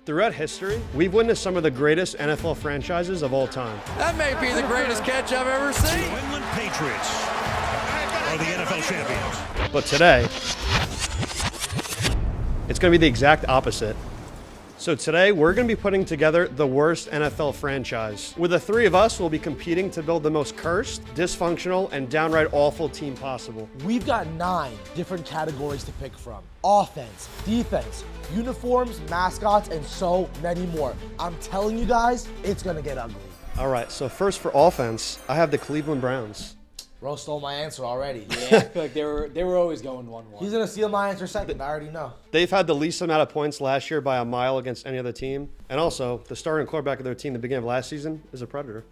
Throughout history, we've witnessed some of the greatest NFL franchises of all time. That may be the greatest catch I've ever seen. New England Patriots are the NFL champions. But today, it's going to be the exact opposite. So today, we're going to be putting together the worst NFL franchise. With the three of us, we'll be competing to build the most cursed, dysfunctional, and downright awful team possible. We've got 9 different categories to pick from. Offense, defense, uniforms, mascots, and so many more. I'm telling you guys, it's gonna get ugly. All right, so first for offense, I have the Cleveland Browns. Bro stole my answer already. Yeah, I feel like they were always going 1-1. He's gonna steal my answer second, I already know. They've had the least amount of points last year by a mile against any other team. And also, the starting quarterback of their team at the beginning of last season is a Predator.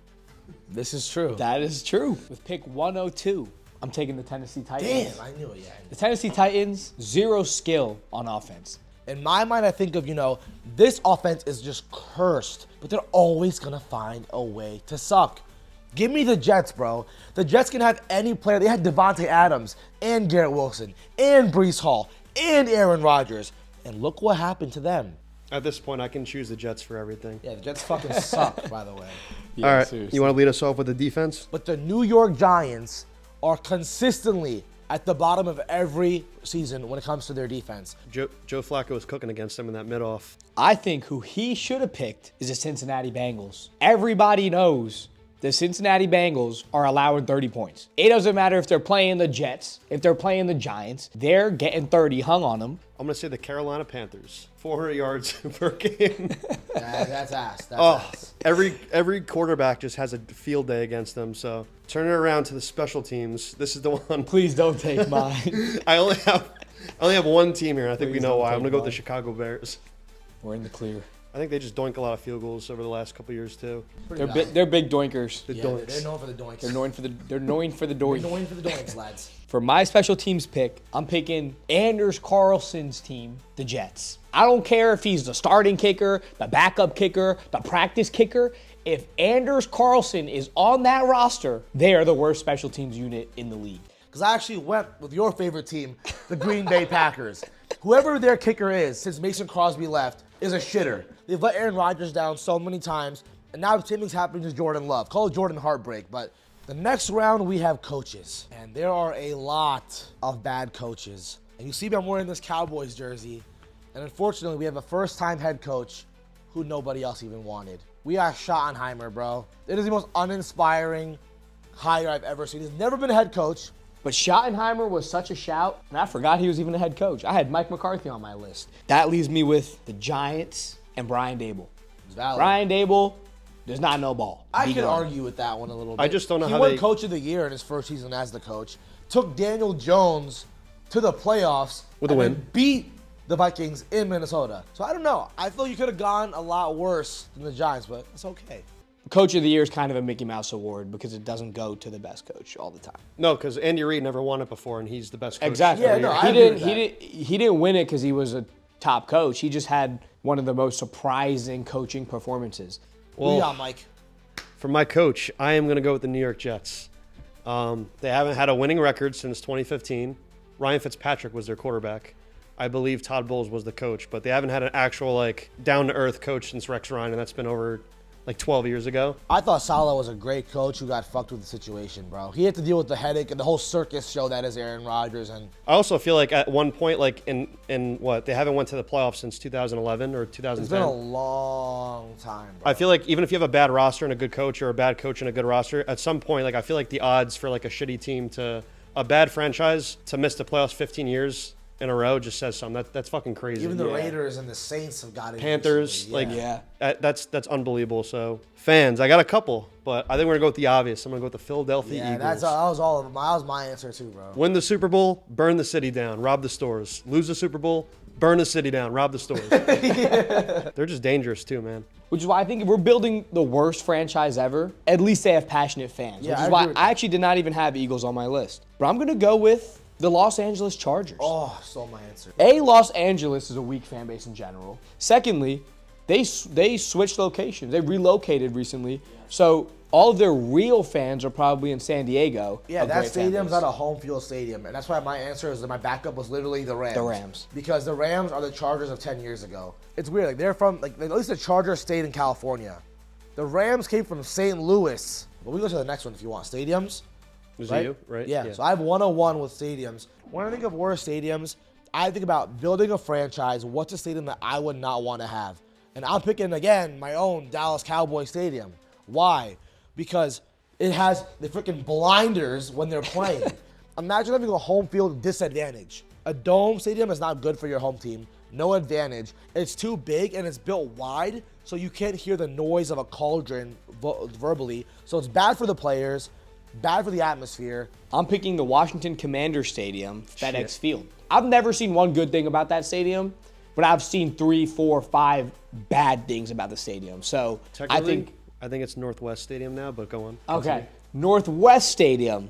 This is true. That is true. With pick 102, I'm taking the Tennessee Titans. Damn, I knew it, yeah. The Tennessee Titans, zero skill on offense. In my mind, I think of, this offense is just cursed, but they're always gonna find a way to suck. Give me the Jets, bro. The Jets can have any player. They had Devontae Adams and Garrett Wilson and Breece Hall and Aaron Rodgers. And look what happened to them. At this point, I can choose the Jets for everything. Yeah, the Jets fucking suck, by the way. Yeah, All right, seriously. you want to lead us off with the defense? But the New York Giants are consistently at the bottom of every season when it comes to their defense. Joe Flacco was cooking against them in that mid-off. I think who he should have picked is the Cincinnati Bengals. Everybody knows the Cincinnati Bengals are allowing 30 points. It doesn't matter if they're playing the Jets, if they're playing the Giants, they're getting 30 hung on them. I'm going to say the Carolina Panthers. 400 yards per game. That's ass. That's ass. Every quarterback just has a field day against them. So turn it around to the special teams. This is the one. Please don't take mine. I only have one team here. I think we Please know don't why. I'm take going to go with the mine. Chicago Bears. We're in the clear. I think they just doink a lot of field goals over the last couple years too. They're big doinkers. The Yeah, doinks. they're known for the doinks. They're known for the doink. They're known for the doinks, lads. For my special teams pick, I'm picking Anders Carlson's team, the Jets. I don't care if he's the starting kicker, the backup kicker, the practice kicker. If Anders Carlson is on that roster, they are the worst special teams unit in the league. Because I actually went with your favorite team, the Green Bay Packers. Whoever their kicker is, since Mason Crosby left, is a shitter. They've let Aaron Rodgers down so many times, and now the same thing's happening to Jordan Love. Call it Jordan heartbreak, but the next round we have coaches, and there are a lot of bad coaches. And you see me, I'm wearing this Cowboys jersey, and unfortunately we have a first-time head coach who nobody else even wanted. We got Schottenheimer, bro. It is the most uninspiring hire I've ever seen. He's never been a head coach. But Schottenheimer was such a shout, and I forgot he was even a head coach. I had Mike McCarthy on my list. That leaves me with the Giants and Brian Dable. It's valid. Brian Dable does not know ball. I Be could gone. argue with that one a little bit. I just don't know he how won they- Coach of the Year in his first season as the coach. Took Daniel Jones to the playoffs With a and win. then beat the Vikings in Minnesota. So I don't know. I feel you could have gone a lot worse than the Giants, but it's okay. Coach of the Year is kind of a Mickey Mouse award because it doesn't go to the best coach all the time. No, because Andy Reid never won it before, and he's the best coach. Exactly. Yeah, every no, year. I he agree didn't. with He that. didn't. He didn't win it because he was a top coach. He just had one of the most surprising coaching performances. Who you got, Mike? For my coach, I am going to go with the New York Jets. They haven't had a winning record since 2015. Ryan Fitzpatrick was their quarterback. I believe Todd Bowles was the coach, but they haven't had an actual down-to-earth coach since Rex Ryan, and that's been over 12 years ago. I thought Saleh was a great coach who got fucked with the situation, bro. He had to deal with the headache and the whole circus show that is Aaron Rodgers. And I also feel like at one point, they haven't went to the playoffs since 2011 or it's 2010. been a long time, bro. I feel like even if you have a bad roster and a good coach, or a bad coach and a good roster, at some point, I feel like the odds for a shitty team a bad franchise to miss the playoffs 15 years in a row just says something. That's fucking crazy. Even the Raiders and the Saints have got it. Panthers, recently, Yeah. that's unbelievable. So fans, I got a couple, but I think we're gonna go with the obvious. I'm gonna go with the Philadelphia Yeah, Eagles. that was all of them. That was my answer too, bro. Win the Super Bowl, burn the city down, rob the stores. Lose the Super Bowl, burn the city down, rob the stores. They're just dangerous too, man. Which is why I think if we're building the worst franchise ever, at least they have passionate fans. Yeah, which I is agree why with I that. actually did not even have Eagles on my list. But I'm going to go with the Los Angeles Chargers. Oh, stole my answer. A, Los Angeles is a weak fan base in general. Secondly, They switched locations. They relocated recently. So all of their real fans are probably in San Diego. Yeah, a that great fan stadium's base. not a home field stadium, and that's why my answer is that my backup was literally the Rams. The Rams. Because the Rams are the Chargers of 10 years ago. It's weird. Like they're from at least the Chargers stayed in California. The Rams came from St. Louis. But we go to the next one if you want. Stadiums. Was Right? it you? Right? Yeah. So I have 101 with stadiums. When I think of worst stadiums, I think about building a franchise. What's a stadium that I would not want to have? And I'm picking again my own Dallas Cowboy Stadium. Why? Because it has the freaking blinders when they're playing. Imagine having a home field disadvantage. A dome stadium is not good for your home team. No advantage. It's too big and it's built wide, so you can't hear the noise of a cauldron verbally. So it's bad for the players, bad for the atmosphere. I'm picking the Washington Commanders Stadium, FedEx Field. I've never seen one good thing about that stadium, but I've seen 3, 4, 5 bad things about the stadium. So I think it's Northwest Stadium now, but go on. okay, Northwest Stadium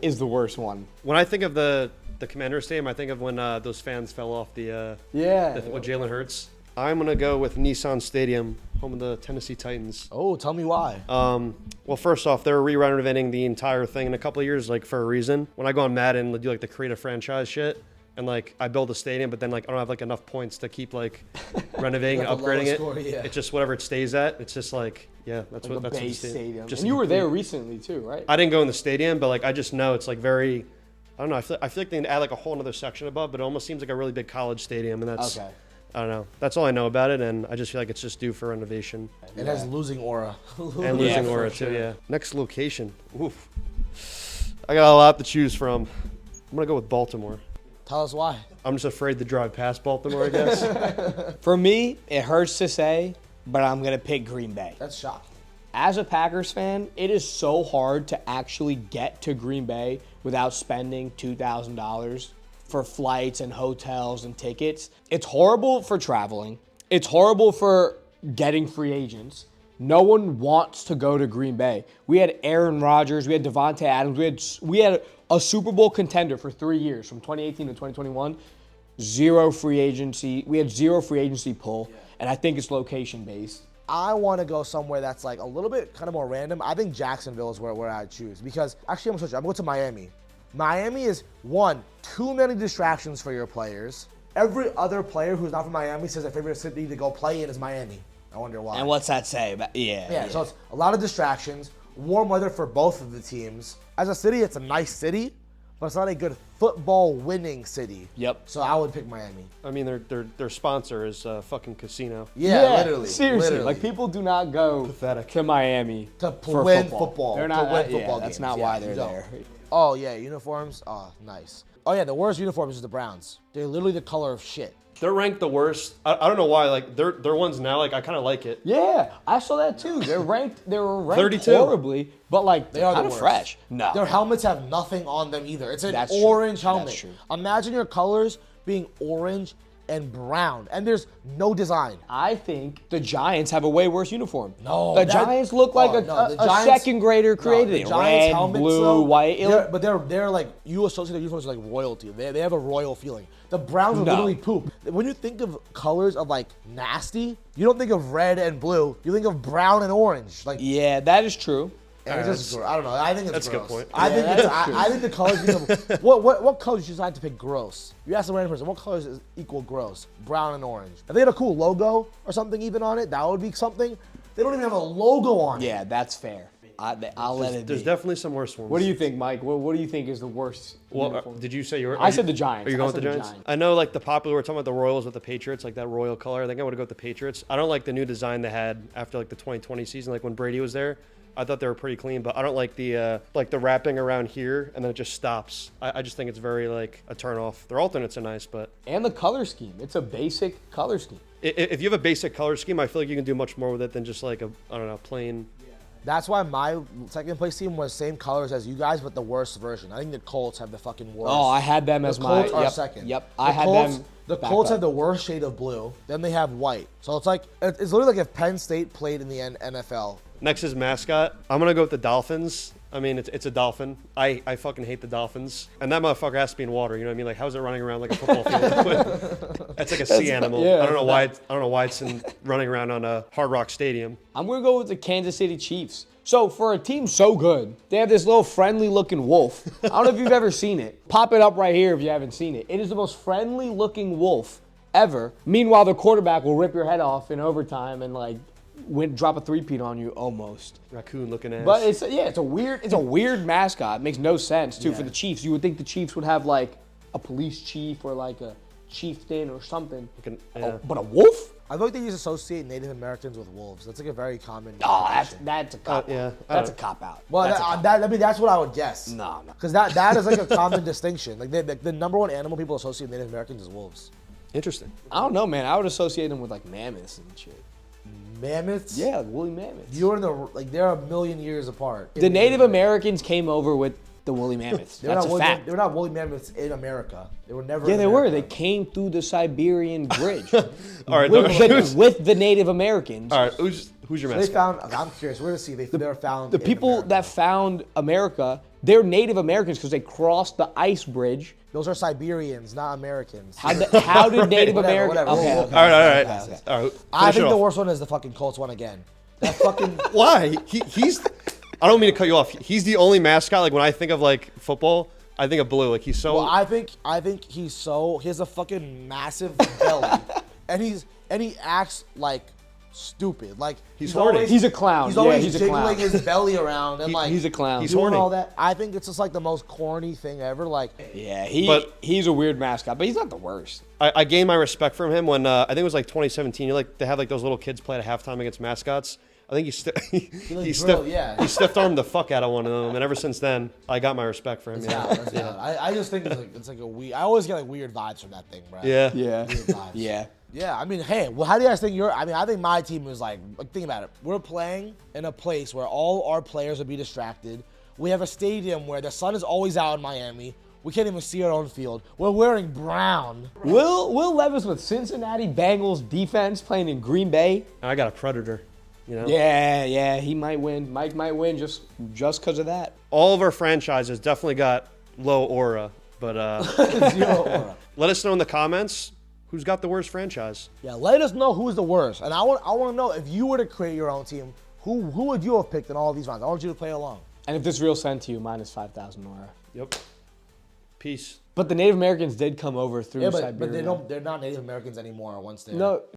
is the worst one. When I think of the Commander Stadium, I think of when those fans fell off with Jalen Hurts. I'm gonna go with Nissan Stadium, home of the Tennessee Titans. Oh, tell me why. Well, first off, they're re-renovating the entire thing in a couple of years, like for a reason. When I go on Madden, they do like the creative franchise shit, and like I build a stadium, but then like I don't have like enough points to keep like renovating and Like the upgrading lowest it. score, yeah. It's just whatever it stays at. It's just like that's Like what a that's what the base stadium. Just And you were complete- there recently too, right? I didn't go in the stadium, but like I just know it's like very. I don't know. I feel like they need to add like a whole other section above, but it almost seems like a really big college stadium, and that's. Okay. I don't know. That's all I know about it, and I just feel like it's just due for renovation It has losing aura. and losing for aura sure. too. Yeah. Next location. Oof. I got a lot to choose from. I'm gonna go with Baltimore. Tell us why. I'm just afraid to drive past Baltimore, I guess. For me, it hurts to say, but I'm gonna pick Green Bay. That's shocking. As a Packers fan, it is so hard to actually get to Green Bay without spending $2,000 for flights and hotels and tickets. It's horrible for traveling. It's horrible for getting free agents. No one wants to go to Green Bay. We had Aaron Rodgers, we had Devontae Adams, we had a Super Bowl contender for 3 years, from 2018 to 2021. Zero free agency. We had zero free agency pull, and I think it's location based. I want to go somewhere that's like a little bit kind of more random. I think Jacksonville is where I'd choose because actually I'm going to Miami. Miami is one, too many distractions for your players. Every other player who's not from Miami says their favorite city to go play in is Miami. I wonder why. And what's that say? Yeah, so it's a lot of distractions, warm weather for both of the teams. As a city, it's a nice city, but it's not a good football winning city. Yep. So I would pick Miami. I mean, their sponsor is a fucking casino. Yeah, literally. Seriously, literally. like people do not go Pathetic. to Miami To for win football. football. They're To not. win football That's games. not Yeah, why you they're don't. there. Oh, yeah, uniforms? Oh, nice. Oh, yeah, the worst uniforms is the Browns. They're literally the color of shit. They're ranked the worst. I don't know why. Like their ones now. Like I kind of like it. Yeah, I saw that too. They were ranked 32. horribly, but like They they're are the kind of worst. fresh. No, Their helmets have nothing on them either. It's an That's true. orange helmet. That's true. Imagine your colors being orange and brown, and there's no design. I think the Giants have a way worse uniform. No, the that- Giants look like oh, a, no, the a Giants- second grader created the it. Giants Red, helmets, blue, though, white. they're like, you associate their uniforms with like royalty. They have a royal feeling. The Browns are No. literally poop. When you think of colors of like nasty, you don't think of red and blue. You think of brown and orange. Like, Yeah, that is true. and it's just, I don't know. I think it's That's a gross. good point. I think Yeah, it's, that's I think the colors become, what colors you decide to pick gross? You ask a random person, what colors is equal gross? Brown and orange. If they had a cool logo or something even on it, that would be something. They don't even have a logo on it. Yeah, that's fair. I'll let it be. There's definitely some worse ones. What do you think, Mike? What do you think is the worst Well, uniform? did you say you were? I said the Giants. Are you I going with the said the Giants? Giants. I know, like the popular. We're talking about the Royals with the Patriots, like that royal color. I think I would go with the Patriots. I don't like the new design they had after like the 2020 season, like when Brady was there. I thought they were pretty clean, but I don't like the wrapping around here and then it just stops. I just think it's very like a turn off. Their alternates are nice, but And the color scheme. It's a basic color scheme. if you have a basic color scheme, I feel like you can do much more with it than just like a plain. That's why my second place team was same colors as you guys, but the worst version. I think the Colts have the fucking worst. Oh, I had them The as my. Colts are Yep, second. Yep, The I had Colts, them. The back Colts up. have the worst shade of blue. Then they have white. So it's like it's literally like if Penn State played in the NFL. Next is mascot. I'm gonna go with the Dolphins. I mean, it's a dolphin. I fucking hate the dolphins. And that motherfucker has to be in water. You know what I mean? Like, how's it running around like a football field? That's like a sea animal. yeah, I don't know why it's running around on a Hard Rock Stadium. I'm going to go with the Kansas City Chiefs. So for a team so good, they have this little friendly looking wolf. I don't know if you've ever seen it. Pop it up right here if you haven't seen it. It is the most friendly looking wolf ever. Meanwhile, the quarterback will rip your head off in overtime and like drop a three-peat on you almost. Raccoon looking ass. But it's a weird mascot. It makes no sense too for the Chiefs. You would think the Chiefs would have like a police chief or like a chieftain or something. But a wolf? I feel like they just associate Native Americans with wolves. That's like a very common. Oh, that's a cop. yeah. That's a cop out. Well, I mean, that's what I would guess. No. Because that is like a common distinction. Like the number one animal people associate with Native Americans is wolves. Interesting. I don't know, man. I would associate them with like mammoths and shit. Mammoths? Yeah, woolly mammoths. They're a million years apart. The Native Americans came over with the woolly mammoths. That's a fact. They were not woolly mammoths in America. They were never. Yeah, in they were. America. They came through the Siberian Bridge. All right. with the Native Americans. All right. Who's your They mascot? found. I'm curious. We're gonna see. They were found. The in people America. that found America, they're Native Americans because they crossed the ice bridge. Those are Siberians, not Americans. How did Native Whatever, Americans? whatever. Okay. All All right. All right. I Finish it think the off. worst one is the fucking Colts one again. That fucking. Why? He's. I don't mean to cut you off. He's the only mascot. Like when I think of like football, I think of Blue. Like he's so. Well, I think he has a fucking massive belly, and he acts like stupid. Like He's horny. He's a clown. He's Yeah, always he's a jiggling clown. his belly around and like He's a clown. He's doing horny. all that. I think it's just like the most corny thing ever. Like Yeah, But- he's a weird mascot, but he's not the worst. I gained my respect from him when I think it was like 2017. They have like those little kids play at halftime against mascots. I think he stiff armed the fuck out of one of them, and ever since then, I got my respect for him. I just think it's like a weird. I always get like weird vibes from that thing, bro. Yeah. Yeah. Weird vibes. Yeah. Yeah, I mean, hey, well, how do you guys think I think my team is like, think about it. We're playing in a place where all our players will be distracted. We have a stadium where the sun is always out in Miami. We can't even see our own field. We're wearing brown. Will Levis with Cincinnati Bengals defense playing in Green Bay. I got a predator. You know. Yeah, he might win. Mike might win just because of that. All of our franchises definitely got low aura, but Zero aura. let us know in the comments who's got the worst franchise. Yeah, let us know who's the worst. And I want to know if you were to create your own team, who would you have picked in all of these rounds? I want you to play along. And if this reel sent to you, minus 5,000 aura. Yep. Peace. But the Native Americans did come over through Yeah, Siberia. but they're not Native Americans anymore once they're. No,